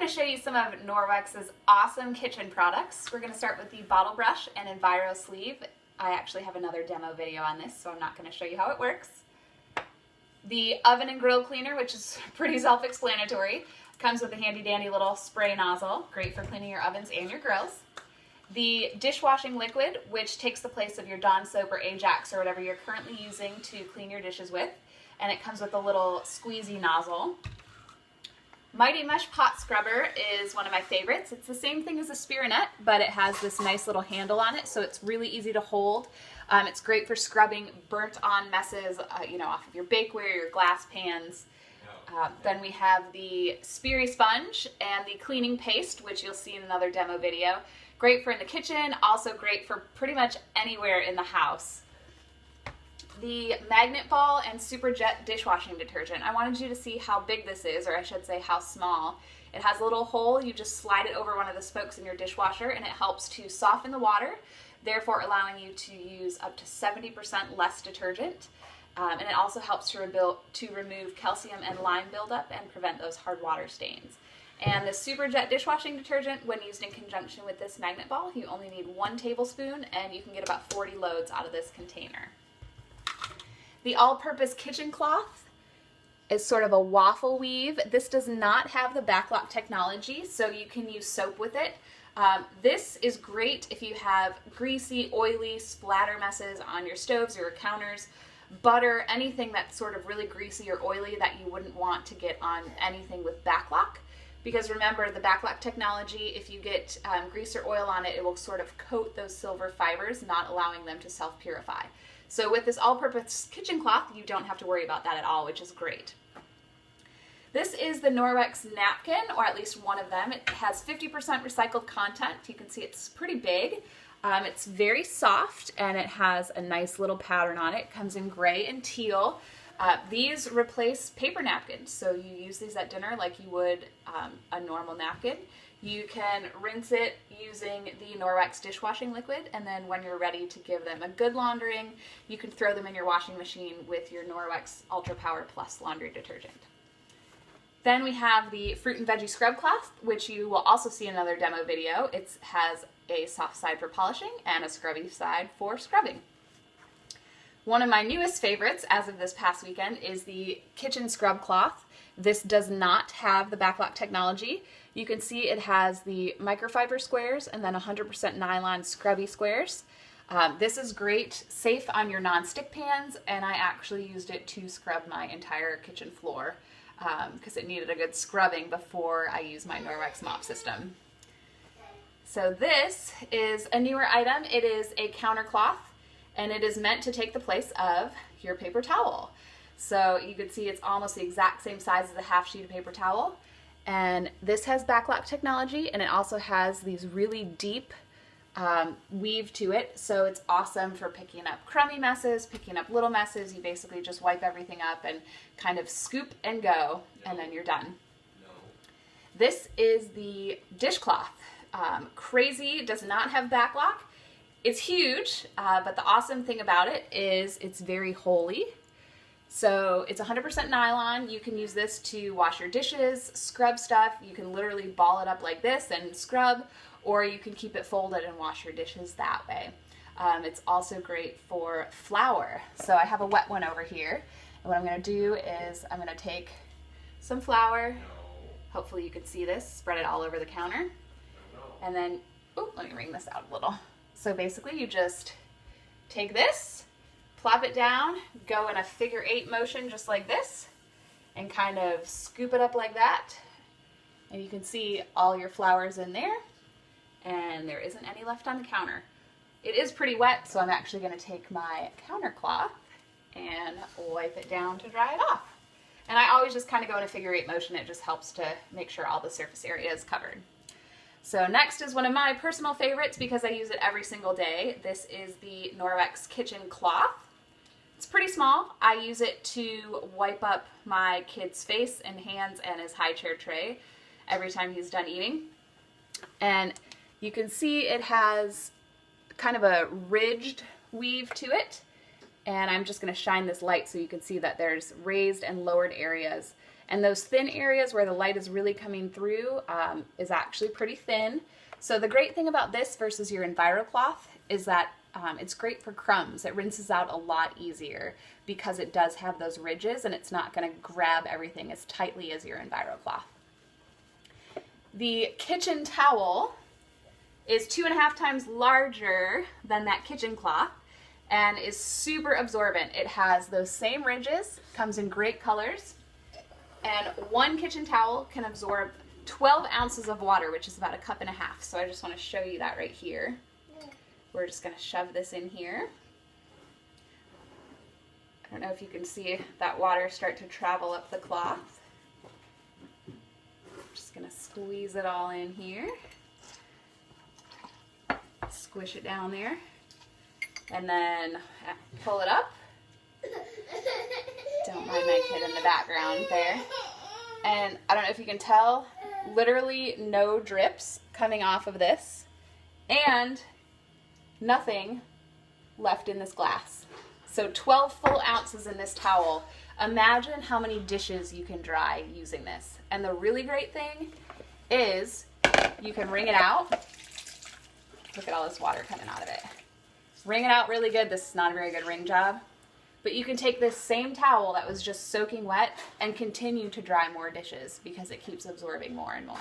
going to show you some of Norwex's awesome kitchen products. We're going to start with the bottle brush and Enviro sleeve. I actually have another demo video on this, so I'm not going to show you how it works. The oven and grill cleaner, which is pretty self-explanatory, comes with a handy dandy little spray nozzle, great for cleaning your ovens and your grills. The dishwashing liquid, which takes the place of your Dawn soap or Ajax or whatever you're currently using to clean your dishes with, and it comes with a little squeezy nozzle. Mighty Mesh Pot Scrubber is one of my favorites. It's the same thing as a Spironette, but it has this nice little handle on it, so it's really easy to hold. It's great for scrubbing burnt-on messes, off of your bakeware, your glass pans. Then we have the Speary Sponge and the cleaning paste, which you'll see in another demo video. Great for in the kitchen, also great for pretty much anywhere in the house. The Magnet Ball and Super Jet dishwashing detergent. I wanted you to see how big this is, or I should say how small. It has a little hole. You just slide it over one of the spokes in your dishwasher and it helps to soften the water, therefore allowing you to use up to 70% less detergent. And it also helps to remove calcium and lime buildup and prevent those hard water stains. And the Super Jet dishwashing detergent, when used in conjunction with this magnet ball, you only need 1 tablespoon and you can get about 40 loads out of this container. The all-purpose kitchen cloth is sort of a waffle weave. This does not have the backlock technology, so you can use soap with it. This is great if you have greasy, oily splatter messes on your stoves or your counters, butter, anything that's sort of really greasy or oily that you wouldn't want to get on anything with backlock. Because remember, the backlock technology, if you get grease or oil on it, it will sort of coat those silver fibers, not allowing them to self-purify. So with this all-purpose kitchen cloth, you don't have to worry about that at all, which is great. This is the Norwex napkin, or at least one of them. It has 50% recycled content. You can see it's pretty big. It's very soft, and it has a nice little pattern on it. It comes in gray and teal. These replace paper napkins, so you use these at dinner like you would a normal napkin. You can rinse it using the Norwex dishwashing liquid, and then when you're ready to give them a good laundering, you can throw them in your washing machine with your Norwex Ultra Power Plus laundry detergent. Then we have the fruit and veggie scrub cloth, which you will also see in another demo video. It has a soft side for polishing and a scrubby side for scrubbing. One of my newest favorites as of this past weekend is the kitchen scrub cloth. This does not have the backlock technology. You can see it has the microfiber squares and then 100% nylon scrubby squares. This is great, safe on your non-stick pans, and I actually used it to scrub my entire kitchen floor because it needed a good scrubbing before I used my Norwex mop system. So this is a newer item. It is a counter cloth, and it is meant to take the place of your paper towel. So you can see it's almost the exact same size as a half sheet of paper towel. And this has backlock technology, and it also has these really deep weave to it. So it's awesome for picking up crummy messes, picking up little messes. You basically just wipe everything up and kind of scoop and go, and then you're done. This is the dishcloth. Crazy, does not have backlock. It's huge, but the awesome thing about it is it's very holey. So it's 100% nylon. You can use this to wash your dishes, scrub stuff. You can literally ball it up like this and scrub, or you can keep it folded and wash your dishes that way. It's also great for flour. So I have a wet one over here. And what I'm going to do is I'm going to take some flour. Hopefully you can see this. Spread it all over the counter. And then, let me wring this out a little. So basically you just take this, plop it down, go in a figure 8 motion just like this, and kind of scoop it up like that. And you can see all your flour's in there, and there isn't any left on the counter. It is pretty wet, so I'm actually going to take my counter cloth and wipe it down to dry it off. And I always just kind of go in a figure 8 motion. It just helps to make sure all the surface area is covered. So next is one of my personal favorites because I use it every single day. This is the Norwex kitchen cloth. It's pretty small. I use it to wipe up my kid's face and hands and his high chair tray every time he's done eating. And you can see it has kind of a ridged weave to it. And I'm just going to shine this light so you can see that there's raised and lowered areas. And those thin areas where the light is really coming through is actually pretty thin. So the great thing about this versus your EnviroCloth is that it's great for crumbs. It rinses out a lot easier because it does have those ridges and it's not going to grab everything as tightly as your EnviroCloth. The kitchen towel is 2.5 times larger than that kitchen cloth and is super absorbent. It has those same ridges, comes in great colors, and one kitchen towel can absorb 12 ounces of water, which is about 1.5 cups. So I just want to show you that right here. We're just going to shove this in here. I don't know if you can see that water start to travel up the cloth. Just going to squeeze it all in here. Squish it down there. And then pull it up. Don't mind my kid in the background there. And I don't know if you can tell, literally no drips coming off of this. And nothing left in this glass. So 12 full ounces in this towel. Imagine how many dishes you can dry using this. And the really great thing is you can wring it out. Look at all this water coming out of it. Wring it out really good. This is not a very good wring job. But you can take this same towel that was just soaking wet and continue to dry more dishes because it keeps absorbing more and more.